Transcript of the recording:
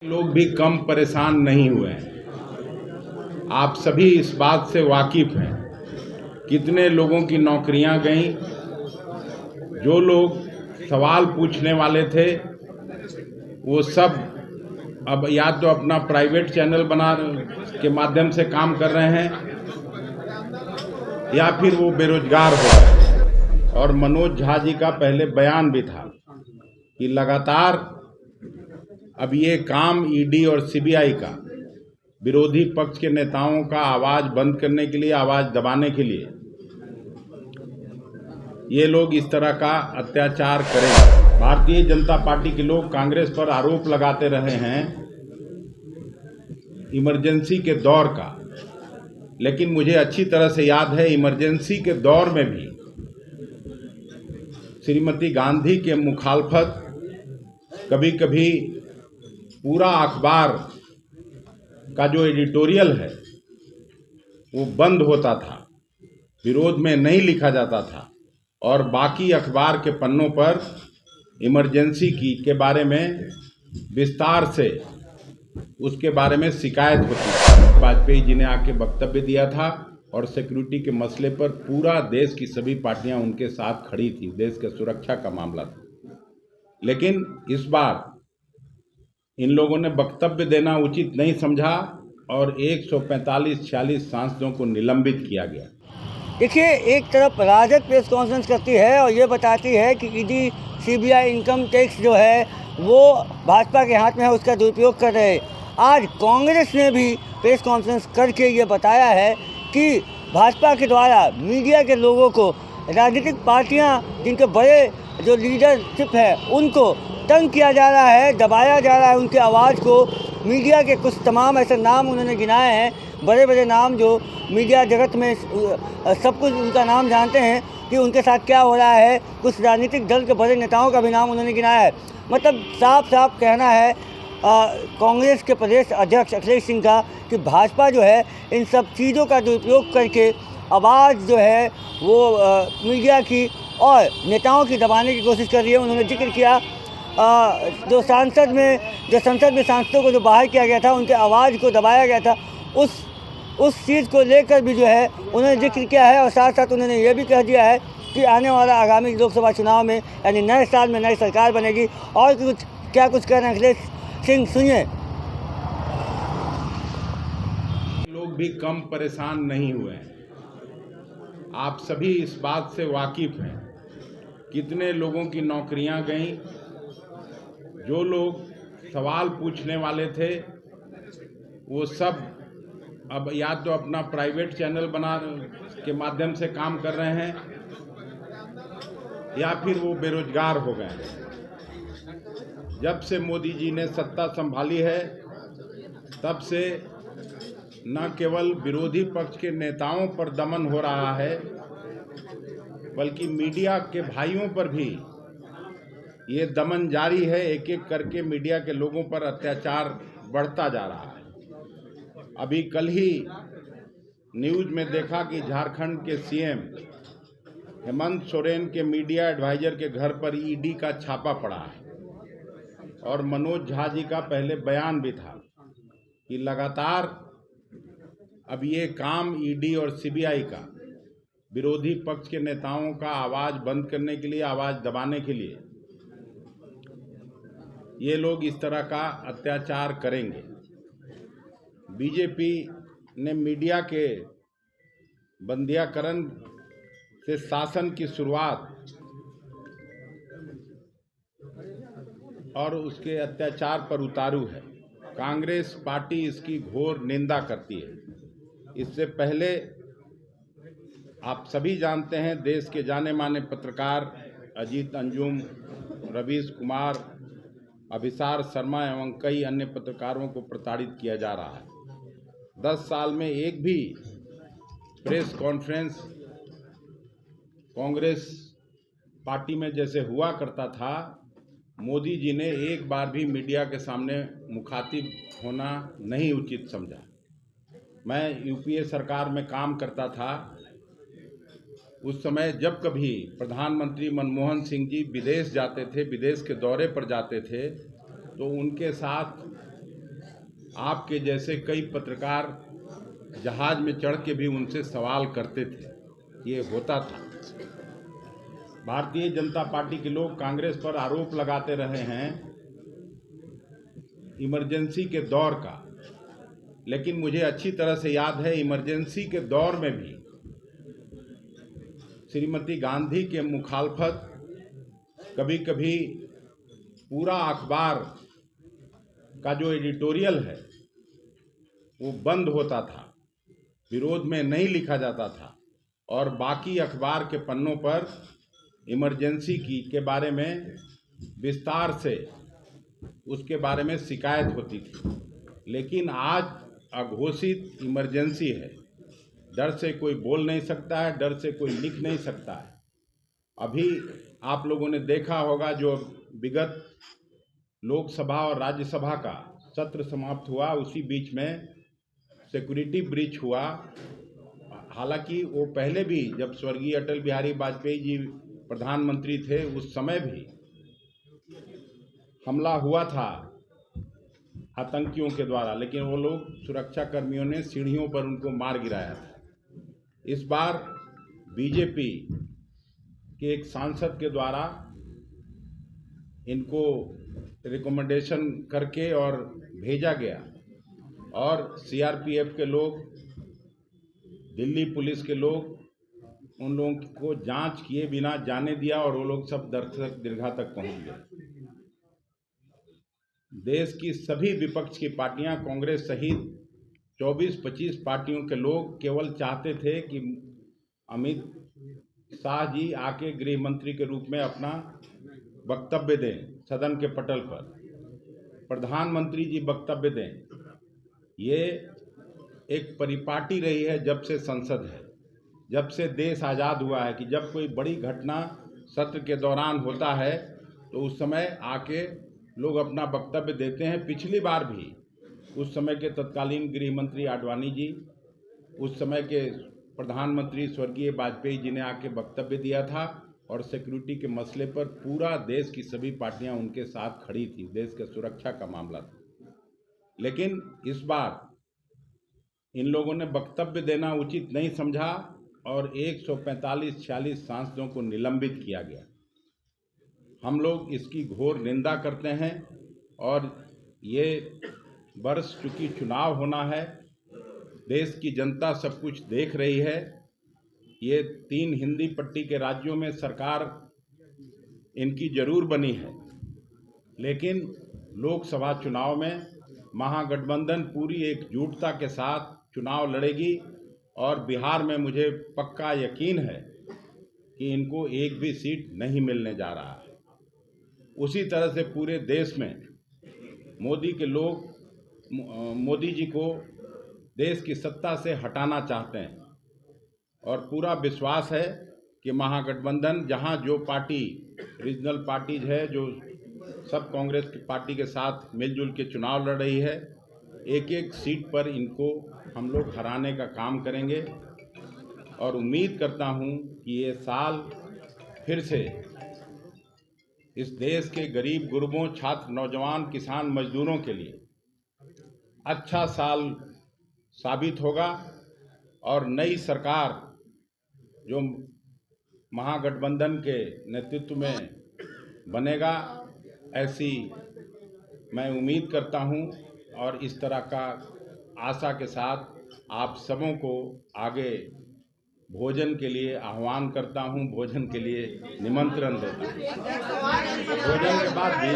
लोग भी कम परेशान नहीं हुए हैं। आप सभी इस बात से वाकिफ हैं कितने लोगों की नौकरियां गईं। जो लोग सवाल पूछने वाले थे वो सब अब या तो अपना प्राइवेट चैनल बना के माध्यम से काम कर रहे हैं या फिर वो बेरोजगार हो गए। और मनोज झा जी का पहले बयान भी था कि लगातार अब ये काम ईडी और सीबीआई का विरोधी पक्ष के नेताओं का आवाज बंद करने के लिए, आवाज दबाने के लिए ये लोग इस तरह का अत्याचार करेंगे। भारतीय जनता पार्टी के लोग कांग्रेस पर आरोप लगाते रहे हैं इमरजेंसी के दौर का, लेकिन मुझे अच्छी तरह से याद है इमरजेंसी के दौर में भी श्रीमती गांधी के मुखालफत कभी कभी पूरा अखबार का जो एडिटोरियल है वो बंद होता था, विरोध में नहीं लिखा जाता था और बाकी अखबार के पन्नों पर इमरजेंसी के बारे में विस्तार से उसके बारे में शिकायत होती थी। वाजपेयी जी ने आके वक्तव्य दिया था और सिक्योरिटी के मसले पर पूरा देश की सभी पार्टियां उनके साथ खड़ी थी, देश के सुरक्षा का मामला था। लेकिन इस बार इन लोगों ने वक्तव्य देना उचित नहीं समझा और 145-46 सांसदों को निलंबित किया गया। देखिए, एक तरफ राजद प्रेस कॉन्फ्रेंस करती है और ये बताती है कि ईडी सीबीआई इनकम टैक्स जो है वो भाजपा के हाथ में है, उसका दुरुपयोग कर रहे हैं। आज कांग्रेस ने भी प्रेस कॉन्फ्रेंस करके ये बताया है कि भाजपा के द्वारा मीडिया के लोगों को, राजनीतिक पार्टियां जिनके बड़े जो लीडरशिप है उनको तंग किया जा रहा है, दबाया जा रहा है उनकी आवाज़ को। मीडिया के कुछ तमाम ऐसे नाम उन्होंने गिनाए हैं, बड़े बड़े नाम जो मीडिया जगत में सब कुछ उनका नाम जानते हैं कि उनके साथ क्या हो रहा है। कुछ राजनीतिक दल के बड़े नेताओं का भी नाम उन्होंने गिनाया है। मतलब साफ साफ कहना है कांग्रेस के प्रदेश अध्यक्ष अखिलेश सिंह का कि भाजपा जो है इन सब चीज़ों का दुरुपयोग करके आवाज़ जो है वो मीडिया की और नेताओं की दबाने की कोशिश कर रही है। उन्होंने जिक्र किया जो संसद में सांसदों को जो बाहर किया गया था, उनके आवाज़ को दबाया गया था, उस चीज़ को लेकर भी जो है उन्होंने जिक्र किया है। और साथ साथ उन्होंने ये भी कह दिया है कि आने वाला आगामी लोकसभा चुनाव में यानी नए साल में नई सरकार बनेगी। और क्या कुछ कह रहे हैं अखिलेश सिंह, सुनिए। लोग भी कम परेशान नहीं हुए हैं। आप सभी इस बात से वाकिफ हैं कितने लोगों की नौकरियां गईं। जो लोग सवाल पूछने वाले थे वो सब अब या तो अपना प्राइवेट चैनल बना के माध्यम से काम कर रहे हैं या फिर वो बेरोजगार हो गए। जब से मोदी जी ने सत्ता संभाली है तब से न केवल विरोधी पक्ष के नेताओं पर दमन हो रहा है बल्कि मीडिया के भाइयों पर भी ये दमन जारी है। एक एक करके मीडिया के लोगों पर अत्याचार बढ़ता जा रहा है। अभी कल ही न्यूज़ में देखा कि झारखंड के सीएम हेमंत सोरेन के मीडिया एडवाइजर के घर पर ईडी का छापा पड़ा है और मनोज झा जी का पहले बयान भी था कि लगातार अब ये काम ईडी और सीबीआई का विरोधी पक्ष के नेताओं का आवाज बंद करने के लिए, आवाज दबाने के लिए ये लोग इस तरह का अत्याचार करेंगे। बीजेपी ने मीडिया के बंदियाकरण से शासन की शुरुआत और उसके अत्याचार पर उतारू है। कांग्रेस पार्टी इसकी घोर निंदा करती है। इससे पहले आप सभी जानते हैं देश के जाने माने पत्रकार अजीत अंजुम, रवीश कुमार, अभिसार शर्मा एवं कई अन्य पत्रकारों को प्रताड़ित किया जा रहा है। 10 साल में एक भी प्रेस कॉन्फ्रेंस कांग्रेस पार्टी में जैसे हुआ करता था, मोदी जी ने एक बार भी मीडिया के सामने मुखातिब होना नहीं उचित समझा। मैं यूपीए सरकार में काम करता था, उस समय जब कभी प्रधानमंत्री मनमोहन सिंह जी विदेश जाते थे, विदेश के दौरे पर जाते थे, तो उनके साथ आपके जैसे कई पत्रकार जहाज में चढ़ के भी उनसे सवाल करते थे। ये होता था। भारतीय जनता पार्टी के लोग कांग्रेस पर आरोप लगाते रहे हैं इमरजेंसी के दौर का, लेकिन मुझे अच्छी तरह से याद है इमरजेंसी के दौर में भी श्रीमती गांधी के मुखालफत कभी कभी पूरा अखबार का जो एडिटोरियल है वो बंद होता था, विरोध में नहीं लिखा जाता था और बाकी अखबार के पन्नों पर इमरजेंसी के बारे में विस्तार से उसके बारे में शिकायत होती थी। लेकिन आज अघोषित इमरजेंसी है, डर से कोई बोल नहीं सकता है, डर से कोई लिख नहीं सकता है। अभी आप लोगों ने देखा होगा जो विगत लोकसभा और राज्यसभा का सत्र समाप्त हुआ, उसी बीच में सिक्योरिटी ब्रीच हुआ। हालांकि वो पहले भी जब स्वर्गीय अटल बिहारी वाजपेयी जी प्रधानमंत्री थे उस समय भी हमला हुआ था आतंकियों के द्वारा, लेकिन वो लोग सुरक्षा कर्मियों ने सीढ़ियों पर उनको मार गिराया था। इस बार बीजेपी के एक सांसद के द्वारा इनको रिकमेंडेशन करके और भेजा गया और सीआरपीएफ के लोग, दिल्ली पुलिस के लोग उन लोगों को जांच किए बिना जाने दिया और वो लोग सब दीर्घा तक पहुंच गए। देश की सभी विपक्ष की पार्टियां, कांग्रेस सहित 24-25 पार्टियों के लोग केवल चाहते थे कि अमित शाह जी आके गृह मंत्री के रूप में अपना वक्तव्य दें सदन के पटल पर, प्रधानमंत्री जी वक्तव्य दें। ये एक परिपाटी रही है जब से संसद है, जब से देश आज़ाद हुआ है कि जब कोई बड़ी घटना सत्र के दौरान होता है तो उस समय आके लोग अपना वक्तव्य देते हैं। पिछली बार भी उस समय के तत्कालीन गृह मंत्री आडवाणी जी, उस समय के प्रधानमंत्री स्वर्गीय वाजपेयी जी ने आके वक्तव्य दिया था और सिक्योरिटी के मसले पर पूरा देश की सभी पार्टियां उनके साथ खड़ी थी, देश के सुरक्षा का मामला था। लेकिन इस बार इन लोगों ने वक्तव्य देना उचित नहीं समझा और 145-46 सांसदों को निलंबित किया गया। हम लोग इसकी घोर निंदा करते हैं और ये वर्ष चूंकि चुनाव होना है, देश की जनता सब कुछ देख रही है। ये 3 हिंदी पट्टी के राज्यों में सरकार इनकी जरूर बनी है, लेकिन लोकसभा चुनाव में महागठबंधन पूरी एकजुटता के साथ चुनाव लड़ेगी और बिहार में मुझे पक्का यकीन है कि इनको एक भी सीट नहीं मिलने जा रहा है। उसी तरह से पूरे देश में मोदी के लोग मोदी जी को देश की सत्ता से हटाना चाहते हैं और पूरा विश्वास है कि महागठबंधन, जहां जो पार्टी रीजनल पार्टीज है जो सब कांग्रेस की पार्टी के साथ मिलजुल के चुनाव लड़ रही है, एक एक सीट पर इनको हम लोग हराने का काम करेंगे और उम्मीद करता हूं कि ये साल फिर से इस देश के गरीब गुरबों, छात्र, नौजवान, किसान, मजदूरों के लिए अच्छा साल साबित होगा और नई सरकार जो महागठबंधन के नेतृत्व में बनेगा, ऐसी मैं उम्मीद करता हूं और इस तरह का आशा के साथ आप सबों को आगे भोजन के लिए आह्वान करता हूं, भोजन के लिए निमंत्रण देता हूं। भोजन के बाद भी